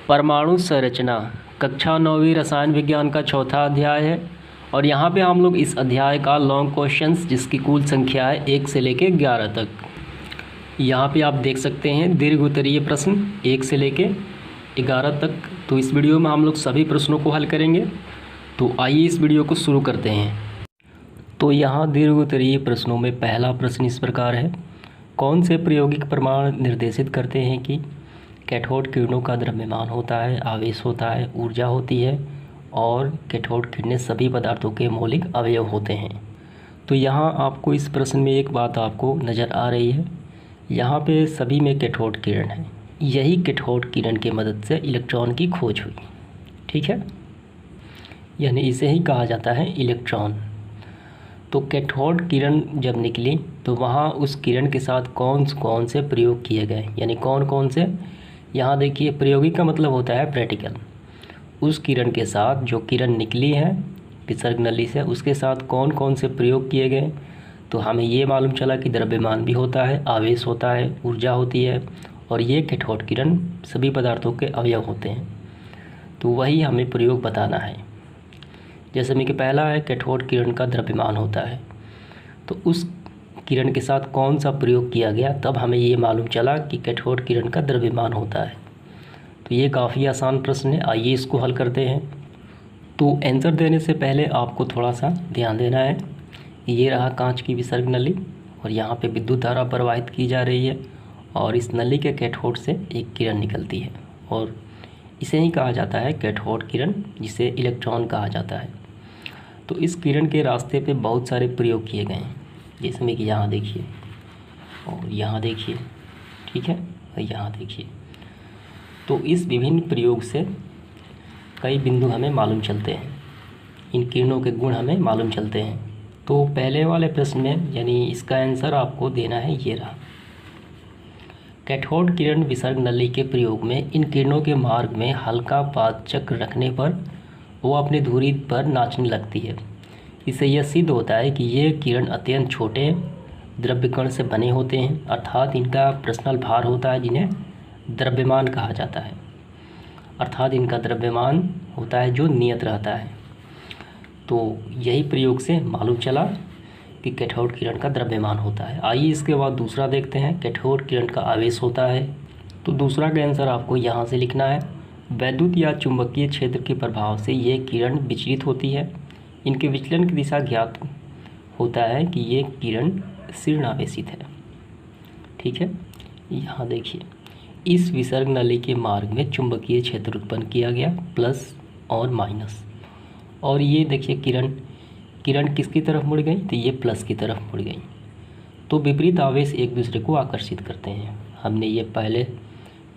परमाणु संरचना कक्षा 9वीं रसायन विज्ञान का चौथा अध्याय है और यहाँ पे हम लोग इस अध्याय का लॉन्ग क्वेश्चंस जिसकी कुल संख्या है 1 से लेके 11 तक। यहाँ पे आप देख सकते हैं दीर्घ उत्तरीय प्रश्न 1 से लेके 11 तक। तो इस वीडियो में हम लोग सभी प्रश्नों को हल करेंगे। तो आइए इस वीडियो को शुरू करते हैं। तो यहाँ दीर्घ उत्तरीय प्रश्नों में पहला प्रश्न इस प्रकार है, कौन से प्रायोगिक प्रमाण निर्देशित करते हैं कि कैथोड किरणों का द्रव्यमान होता है, आवेश होता है, ऊर्जा होती है और कैथोड किरणें सभी पदार्थों के मौलिक अवयव होते हैं। तो यहाँ आपको इस प्रश्न में एक बात आपको नज़र आ रही है, यहाँ पे सभी में कैथोड किरण है। यही कैथोड किरण की मदद से इलेक्ट्रॉन की खोज हुई, ठीक है, यानी इसे ही कहा जाता है इलेक्ट्रॉन। तो कैथोड किरण जब निकली तो वहाँ उस किरण के साथ कौन कौन से प्रयोग किए गए, यानी कौन कौन से, यहाँ देखिए प्रायोगिक का मतलब होता है प्रैक्टिकल। उस किरण के साथ जो किरण निकली है विसर्ग नली से, उसके साथ कौन कौन से प्रयोग किए गए। तो हमें ये मालूम चला कि द्रव्यमान भी होता है, आवेश होता है, ऊर्जा होती है और ये कैथोड किरण सभी पदार्थों के अवयव होते हैं। तो वही हमें प्रयोग बताना है। जैसे में कि पहला है कैथोड किरण का द्रव्यमान होता है, तो उस किरण के साथ कौन सा प्रयोग किया गया, तब हमें ये मालूम चला कि कैथोड किरण का द्रव्यमान होता है। तो ये काफ़ी आसान प्रश्न है, आइए इसको हल करते हैं। तो आंसर देने से पहले आपको थोड़ा सा ध्यान देना है। ये रहा कांच की विसर्ग नली और यहाँ पे विद्युत धारा प्रवाहित की जा रही है और इस नली के कैथोड से एक किरण निकलती है और इसे ही कहा जाता है कैथोड किरण, जिसे इलेक्ट्रॉन कहा जाता है। तो इस किरण के रास्ते पे बहुत सारे प्रयोग किए गए हैं, जिसमें कि यहाँ देखिए और यहाँ देखिए, ठीक है, और यहाँ देखिए। तो इस विभिन्न प्रयोग से कई बिंदु हमें मालूम चलते हैं, इन किरणों के गुण हमें मालूम चलते हैं। तो पहले वाले प्रश्न में यानी इसका आंसर आपको देना है, ये रहा। कैथोड किरण विसर्ग नली के प्रयोग में इन किरणों के मार्ग में हल्का पाद चक्र रखने पर वो अपनी धुरी पर नाचने लगती है। इससे यह सिद्ध होता है कि ये किरण अत्यंत छोटे द्रव्य कण से बने होते हैं, अर्थात इनका पर्सनल भार होता है, जिन्हें द्रव्यमान कहा जाता है। अर्थात इनका द्रव्यमान होता है जो नियत रहता है। तो यही प्रयोग से मालूम चला कि कैथोड किरण का द्रव्यमान होता है। आइए इसके बाद दूसरा देखते हैं, कैथोड किरण का आवेश होता है। तो दूसरा का आंसर आपको यहाँ से लिखना है, वैद्युत या चुंबकीय क्षेत्र के प्रभाव से ये किरण विचलित होती है। इनके विचलन की दिशा ज्ञात होता है कि ये किरण ऋण आवेशित है, ठीक है। यहाँ देखिए इस विसर्ग नली के मार्ग में चुंबकीय क्षेत्र उत्पन्न किया गया, प्लस और माइनस, और ये देखिए किरण किसकी तरफ मुड़ गई, तो ये प्लस की तरफ मुड़ गई। तो विपरीत आवेश एक दूसरे को आकर्षित करते हैं। हमने ये पहले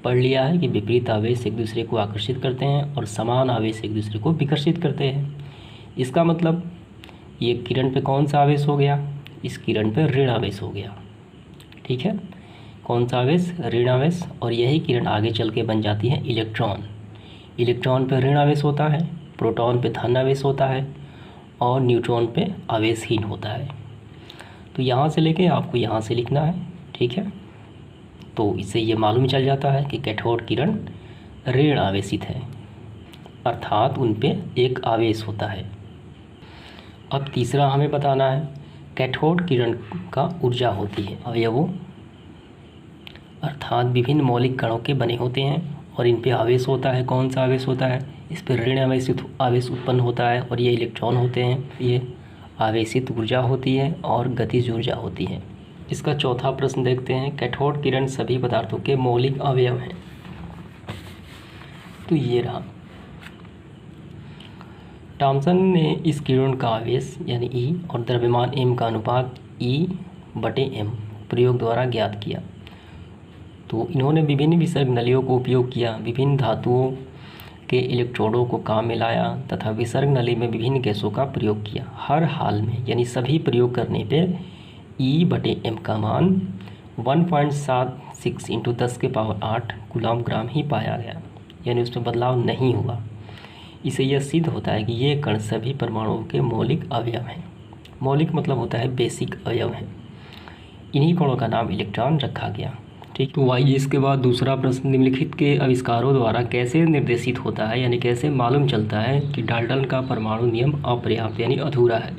पढ़ लिया है कि विपरीत आवेश एक दूसरे को आकर्षित करते हैं और समान आवेश एक दूसरे को विकर्षित करते हैं। इसका मतलब ये किरण पे कौन सा आवेश हो गया, इस किरण पे ऋण आवेश हो गया, ठीक है। कौन सा आवेश, ऋण आवेश, और यही किरण आगे चल के बन जाती है इलेक्ट्रॉन। इलेक्ट्रॉन पे ऋण आवेश होता है, प्रोटॉन पे धन आवेश होता है और न्यूट्रॉन पे आवेशहीन होता है। तो यहाँ से लेके आपको यहाँ से लिखना है, ठीक है। तो इससे ये मालूम चल जाता है कि कैथोड किरण ऋण आवेशित है, अर्थात उन पे एक आवेश होता है। अब तीसरा हमें बताना है, कैथोड किरण का ऊर्जा होती है अवयवों, अर्थात विभिन्न मौलिक कणों के बने होते हैं और इन पे आवेश होता है। कौन सा आवेश होता है, इस पर ऋण आवेश उत्पन्न होता है और ये इलेक्ट्रॉन होते हैं। ये आवेशित ऊर्जा होती है और गतिज ऊर्जा होती है। इसका चौथा प्रश्न देखते हैं, कैथोड किरण सभी पदार्थों के मौलिक अवयव हैं। तो ये रहा, थॉमसन ने इस किरण का आवेश यानी E और द्रव्यमान m का अनुपात E/m प्रयोग द्वारा ज्ञात किया। तो इन्होंने विभिन्न विसर्ग नलियों को उपयोग किया, विभिन्न धातुओं के इलेक्ट्रोडों को काम में लाया तथा विसर्ग नली में विभिन्न गैसों का प्रयोग किया। हर हाल में यानी सभी प्रयोग करने पे E/m का मान 1.76 × 10⁸ कूलम ग्राम ही पाया गया, यानी उसमें बदलाव नहीं हुआ। इसे यह सिद्ध होता है कि ये कण सभी परमाणुओं के मौलिक अवयव हैं। मौलिक मतलब होता है बेसिक अवयव हैं। इन्हीं कणों का नाम इलेक्ट्रॉन रखा गया, ठीक। तो आइए इसके बाद दूसरा प्रश्न, निम्नलिखित के आविष्कारों द्वारा कैसे निर्देशित होता है, यानी कैसे मालूम चलता है कि डाल्टन का परमाणु नियम अपर्याप्त यानी अधूरा है।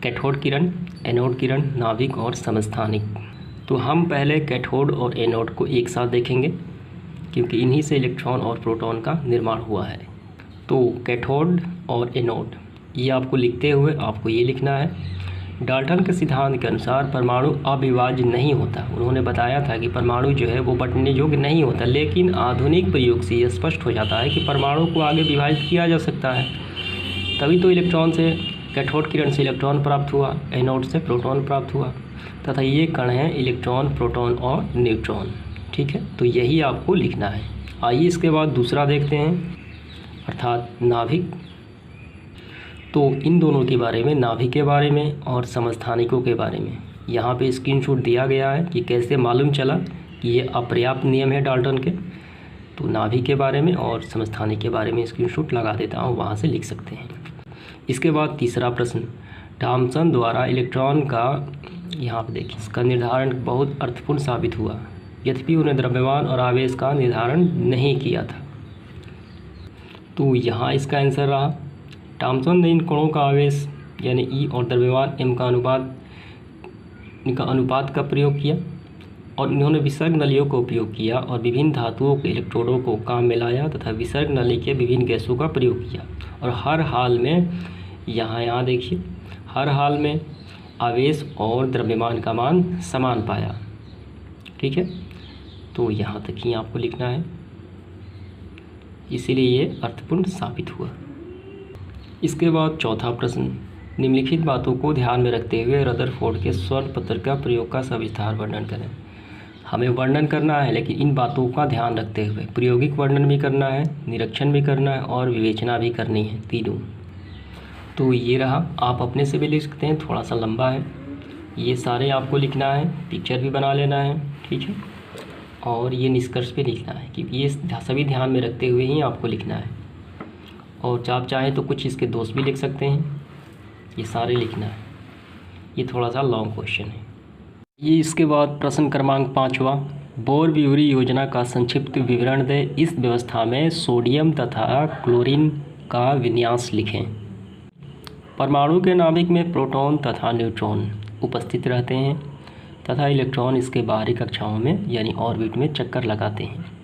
कैथोड किरण, एनोड किरण, नाभिक और समस्थानिक। तो हम पहले कैथोड और एनोड को एक साथ देखेंगे क्योंकि इन्हीं से इलेक्ट्रॉन और प्रोटॉन का निर्माण हुआ है। तो कैथोड और एनोड, ये आपको लिखते हुए आपको ये लिखना है, डाल्टन के सिद्धांत के अनुसार परमाणु अविभाज्य नहीं होता। उन्होंने बताया था कि परमाणु जो है वो बंटने योग्य नहीं होता, लेकिन आधुनिक प्रयोग से यह स्पष्ट हो जाता है कि परमाणु को आगे विभाजित किया जा सकता है। तभी तो इलेक्ट्रॉन से, कैथोड किरण से इलेक्ट्रॉन प्राप्त हुआ, एनोड से प्रोटॉन प्राप्त हुआ, तथा ये कण हैं इलेक्ट्रॉन, प्रोटॉन और न्यूट्रॉन। ठीक है, तो यही आपको लिखना है। आइए इसके बाद दूसरा देखते हैं, अर्थात नाभिक। तो इन दोनों के बारे में, नाभिक के बारे में और समस्थानिकों के बारे में यहाँ पे स्क्रीनशॉट दिया गया है कि कैसे मालूम चला कि ये अपर्याप्त नियम है डाल्टन के। तो नाभिक के बारे में और समस्थानिक के बारे में स्क्रीनशॉट लगा देता हूँ, वहाँ से लिख सकते हैं। इसके बाद तीसरा प्रश्न, थॉमसन द्वारा इलेक्ट्रॉन का, यहाँ पर देखिए, इसका निर्धारण बहुत अर्थपूर्ण साबित हुआ, यद्यपि उन्हें द्रव्यमान और आवेश का निर्धारण नहीं किया था। तो यहाँ इसका आंसर रहा, थॉमसन ने इन कणों का आवेश यानी ई और द्रव्यमान एम का अनुपात का प्रयोग किया, और इन्होंने विसर्ग नलियों का उपयोग किया और विभिन्न धातुओं के इलेक्ट्रोडों को काम में लाया तथा विसर्ग नली के विभिन्न गैसों का प्रयोग किया, और हर हाल में, यहाँ देखिए, हर हाल में आवेश और द्रव्यमान का मान समान पाया। ठीक है, तो यहाँ तक ही आपको लिखना है, इसीलिए ये अर्थपूर्ण साबित हुआ। इसके बाद चौथा प्रश्न, निम्नलिखित बातों को ध्यान में रखते हुए रदरफोर्ड के स्वर्ण पत्र का प्रयोग का सविस्तार वर्णन करें। हमें वर्णन करना है, लेकिन इन बातों का ध्यान रखते हुए प्रायोगिक वर्णन भी करना है, निरीक्षण भी करना है और विवेचना भी करनी है, तीनों। तो ये रहा, आप अपने से भी लिख सकते हैं, थोड़ा सा लंबा है, ये सारे आपको लिखना है, पिक्चर भी बना लेना है। ठीक है, और ये निष्कर्ष पे लिखना है कि ये सभी ध्यान में रखते हुए ही आपको लिखना है। और आप चाहें तो कुछ इसके दोस्त भी लिख सकते हैं, ये सारे लिखना है। ये थोड़ा सा लॉन्ग क्वेश्चन है ये। इसके बाद प्रश्न क्रमांक 5वां, बोर-ब्यूरी योजना का संक्षिप्त विवरण दें। इस व्यवस्था में सोडियम तथा क्लोरीन का विन्यास लिखें। परमाणु के नाभिक में प्रोटॉन तथा न्यूट्रॉन उपस्थित रहते हैं तथा इलेक्ट्रॉन इसके बाहरी कक्षाओं में यानी ऑर्बिट में चक्कर लगाते हैं।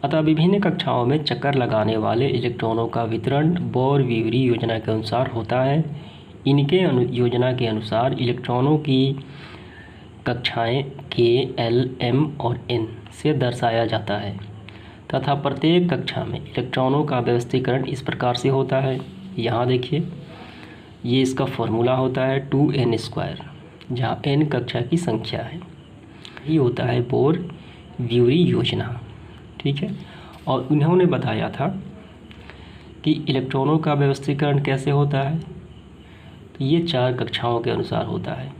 अतः विभिन्न कक्षाओं में चक्कर लगाने वाले इलेक्ट्रॉनों का वितरण बोर-ब्यूरी योजना के अनुसार होता है। इनके योजना के अनुसार इलेक्ट्रॉनों की कक्षाएं K, L, M और N से दर्शाया जाता है तथा प्रत्येक कक्षा में इलेक्ट्रॉनों का व्यवस्थीकरण इस प्रकार से होता है। यहाँ देखिए, ये इसका फॉर्मूला होता है 2n², जहाँ n कक्षा की संख्या है। ये होता है बोर-ब्यूरी योजना। ठीक है, और उन्होंने बताया था कि इलेक्ट्रॉनों का व्यवस्थीकरण कैसे होता है, तो ये 4 कक्षाओं के अनुसार होता है।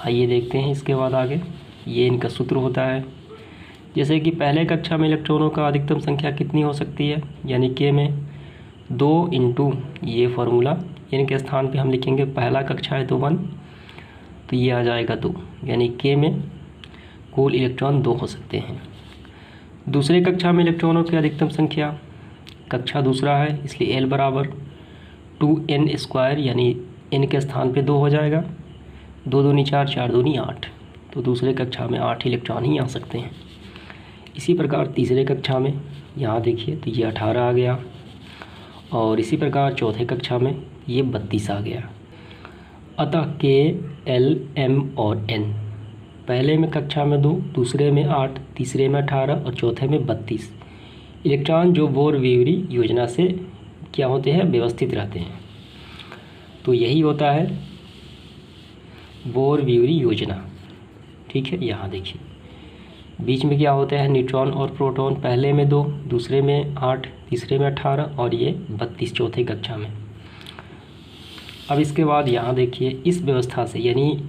आइए देखते हैं इसके बाद आगे। ये इनका सूत्र होता है, जैसे कि पहले कक्षा में इलेक्ट्रॉनों का अधिकतम संख्या कितनी हो सकती है, यानी K में 2 इंटू ये फार्मूला, इनके स्थान पे हम लिखेंगे, पहला कक्षा है तो 1, तो ये आ जाएगा 2, यानी K में कुल इलेक्ट्रॉन 2 हो सकते हैं। दूसरे कक्षा में इलेक्ट्रॉनों की अधिकतम संख्या, कक्षा दूसरा है इसलिए L बराबर 2n², यानी n के स्थान पे 2 हो जाएगा, 2 दूनी 4, 4 दूनी 8, तो दूसरे कक्षा में 8 इलेक्ट्रॉन ही आ सकते हैं। इसी प्रकार तीसरे कक्षा में, यहाँ देखिए, तो ये 18 आ गया, और इसी प्रकार चौथे कक्षा में ये 32 आ गया। अतः K, L, M और N पहले में कक्षा में 2, दूसरे में 8, तीसरे में 18 और चौथे में 32 इलेक्ट्रॉन जो बोर-ब्यूरी योजना से क्या होते हैं, व्यवस्थित रहते हैं। तो यही होता है बोर-ब्यूरी योजना। ठीक है, यहाँ देखिए, बीच में क्या होता है, न्यूट्रॉन और प्रोटॉन, पहले में 2, दूसरे में 8, तीसरे में 18 और ये 32 चौथे कक्षा में। अब इसके बाद यहाँ देखिए, इस व्यवस्था से यानी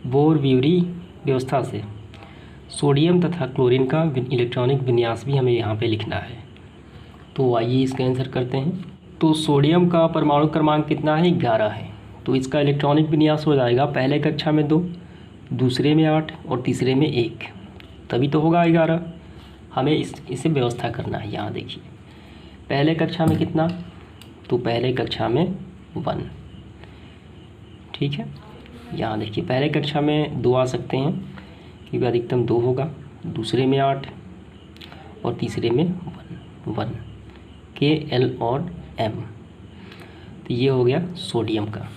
बोर-ब्यूरी व्यवस्था से सोडियम तथा क्लोरीन का इलेक्ट्रॉनिक विन्यास भी हमें यहाँ पे लिखना है। तो आइए इसका आंसर करते हैं। तो सोडियम का परमाणु क्रमांक कितना है, 11 है। तो इसका इलेक्ट्रॉनिक विन्यास हो जाएगा, पहले कक्षा में 2, दूसरे में 8 और तीसरे में 1। तभी तो होगा 11। हमें इसे व्यवस्था करना है। यहाँ देखिए पहले कक्षा में कितना, तो पहले कक्षा में 1, ठीक है। यहाँ देखिए पहले कक्षा में 2 आ सकते हैं क्योंकि अधिकतम 2 होगा, दूसरे में 8 और तीसरे में 1 Kl और M। तो ये हो गया सोडियम का।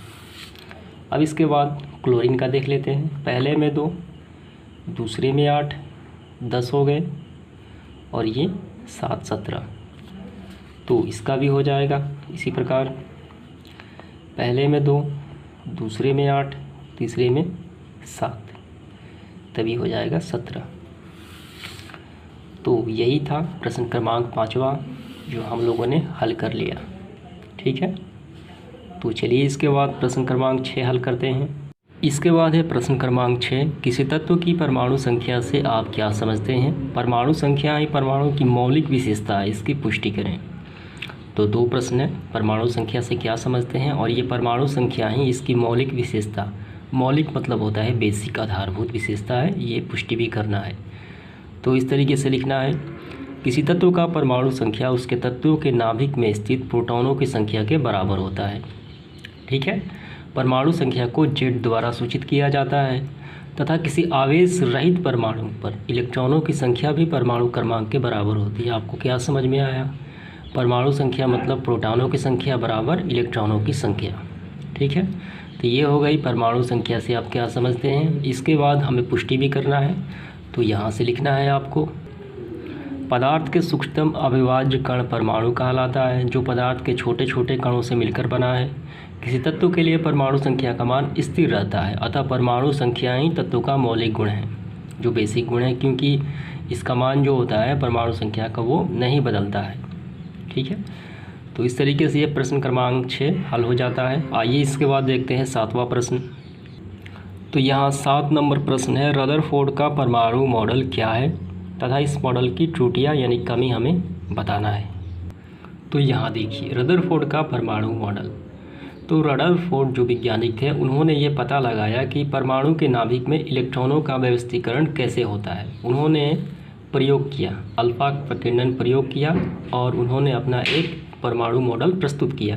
अब इसके बाद क्लोरीन का देख लेते हैं। पहले में 2, दूसरे में 8, 10 हो गए और ये 7, 17। तो इसका भी हो जाएगा इसी प्रकार, पहले में 2, दूसरे में 8, तीसरे में 7, तभी हो जाएगा 17। तो यही था प्रश्न क्रमांक 5वां जो हम लोगों ने हल कर लिया, ठीक है। तो चलिए इसके बाद प्रश्न क्रमांक 6 हल करते हैं। इसके बाद है प्रश्न क्रमांक 6, किसी तत्व की परमाणु संख्या से आप क्या समझते हैं? परमाणु संख्या ही परमाणु की मौलिक विशेषता है, इसकी पुष्टि करें। तो 2 प्रश्न है, परमाणु संख्या से क्या समझते हैं और ये परमाणु संख्या ही इसकी मौलिक विशेषता, मौलिक मतलब होता है बेसिक, आधारभूत विशेषता है, ये पुष्टि भी करना है। तो इस तरीके से लिखना है, किसी तत्व का परमाणु संख्या उसके तत्वों के नाभिक में स्थित प्रोटॉनों की संख्या के बराबर होता है, ठीक है। परमाणु संख्या को Z द्वारा सूचित किया जाता है तथा किसी आवेश रहित परमाणु पर इलेक्ट्रॉनों की संख्या भी परमाणु क्रमांक के बराबर होती है। आपको क्या समझ में आया? परमाणु संख्या मतलब प्रोटॉनों की संख्या बराबर इलेक्ट्रॉनों की संख्या, ठीक है। तो ये हो गई परमाणु संख्या से आप क्या समझते हैं। इसके बाद हमें पुष्टि भी करना है, तो यहाँ से लिखना है आपको, पदार्थ के सूक्ष्मतम अविभाज्य कण परमाणु कहलाता है, जो पदार्थ के छोटे छोटे कणों से मिलकर बना है। किसी तत्व के लिए परमाणु संख्या का मान स्थिर रहता है, अतः परमाणु संख्या ही तत्व का मौलिक गुण है, जो बेसिक गुण है, क्योंकि इसका मान जो होता है परमाणु संख्या का वो नहीं बदलता है, ठीक है। तो इस तरीके से ये प्रश्न क्रमांक 6 हल हो जाता है। आइए इसके बाद देखते हैं 7वां प्रश्न। तो यहाँ 7 नंबर प्रश्न है, रदरफोर्ड का परमाणु मॉडल क्या है तथा इस मॉडल की त्रुटियाँ यानी कमी हमें बताना है। तो यहाँ देखिए रदरफोर्ड का परमाणु मॉडल, तो रदरफोर्ड जो वैज्ञानिक थे उन्होंने ये पता लगाया कि परमाणु के नाभिक में इलेक्ट्रॉनों का व्यवस्थीकरण कैसे होता है। उन्होंने प्रयोग किया, अल्फा प्रकीर्णन प्रयोग किया और उन्होंने अपना एक परमाणु मॉडल प्रस्तुत किया।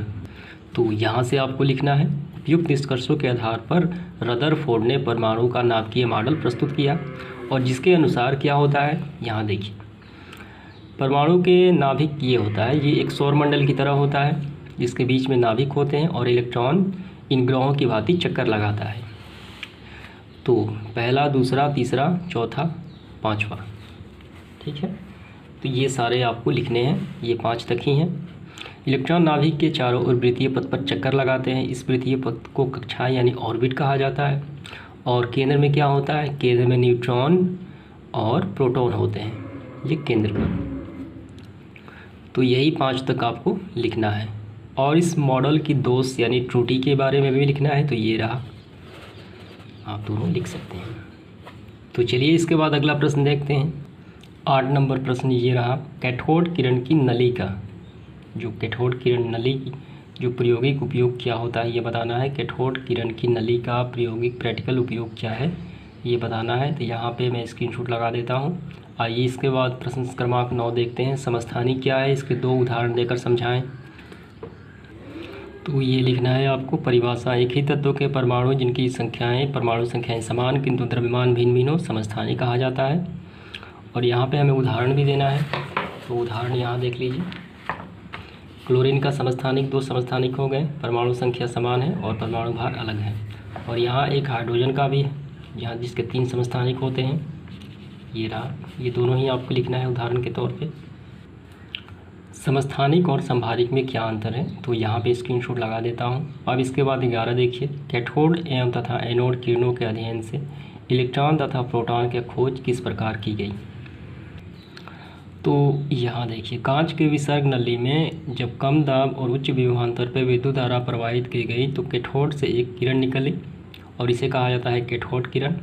तो यहाँ से आपको लिखना है, उपयुक्त निष्कर्षों के आधार पर रदरफोर्ड ने परमाणु का नाभिकीय मॉडल प्रस्तुत किया और जिसके अनुसार क्या होता है, यहाँ देखिए परमाणु के नाभिक ये होता है, ये एक सौरमंडल की तरह होता है जिसके बीच में नाभिक होते हैं और इलेक्ट्रॉन इन ग्रहों की भांति चक्कर लगाता है। तो पहला, दूसरा, तीसरा, चौथा, 5वां, ठीक है। तो ये सारे आपको लिखने हैं, ये 5 तक ही हैं। इलेक्ट्रॉन नाभिक के चारों ओर वृत्तीय पथ पर चक्कर लगाते हैं। इस वृत्तीय पथ को कक्षा यानी ऑर्बिट कहा जाता है। और केंद्र में क्या होता है, केंद्र में न्यूट्रॉन और प्रोटॉन होते हैं, ये केंद्र पर। तो यही 5 तक आपको लिखना है और इस मॉडल की दोष यानी त्रुटि के बारे में भी लिखना है। तो ये रहा, आप दोनों लिख सकते हैं। तो चलिए इसके बाद अगला प्रश्न देखते हैं। 8 नंबर प्रश्न ये रहा, कैथोड किरण की नली का, जो कैथोड किरण नली की जो प्रायोगिक उपयोग क्या होता है ये बताना है। कैथोड किरण की नली का प्रायोगिक प्रैक्टिकल उपयोग क्या है ये बताना है। तो यहाँ पे मैं स्क्रीनशॉट लगा देता हूँ। आइए इसके बाद प्रश्न क्रमांक 9 देखते हैं। समस्थानिक क्या है, इसके 2 उदाहरण देकर समझाएं। तो ये लिखना है आपको परिभाषा, एक ही तत्व के परमाणु जिनकी परमाणु संख्याएं समान किंतु द्रव्यमान भिन्न भिन्न हो समस्थानिक कहा जाता है। और यहाँ पे हमें उदाहरण भी देना है। तो उदाहरण यहाँ देख लीजिए, क्लोरीन का समस्थानिक 2 समस्थानिक हो गए, परमाणु संख्या समान है और परमाणु भार अलग है। और यहाँ एक हाइड्रोजन का भी है, यहाँ जिसके 3 समस्थानिक होते हैं, ये रहा। ये दोनों ही आपको लिखना है उदाहरण के तौर पे। समस्थानिक और संभारिक में क्या अंतर है, तो यहाँ पे स्क्रीनशॉट लगा देता हूँ। अब इसके बाद 11 देखिए, कैथोड एवं तथा एनोड किरणों के अध्ययन से इलेक्ट्रॉन तथा प्रोटॉन की खोज किस प्रकार की गई। तो यहाँ देखिए, कांच के विसर्ग नली में जब कम दाब और उच्च विभवांतर पर विद्युत धारा प्रवाहित की गई तो कैथोड से एक किरण निकली और इसे कहा जाता है कैथोड किरण।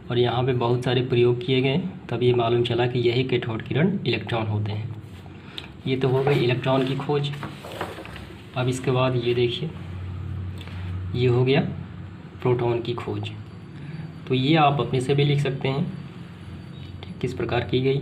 और यहाँ पे बहुत सारे प्रयोग किए गए, तब ये मालूम चला कि यही कैथोड किरण इलेक्ट्रॉन होते हैं। ये तो हो गई इलेक्ट्रॉन की खोज। अब इसके बाद ये देखिए, ये हो गया प्रोटॉन की खोज। तो ये आप अपने से भी लिख सकते हैं, ठीक। किस प्रकार की गई।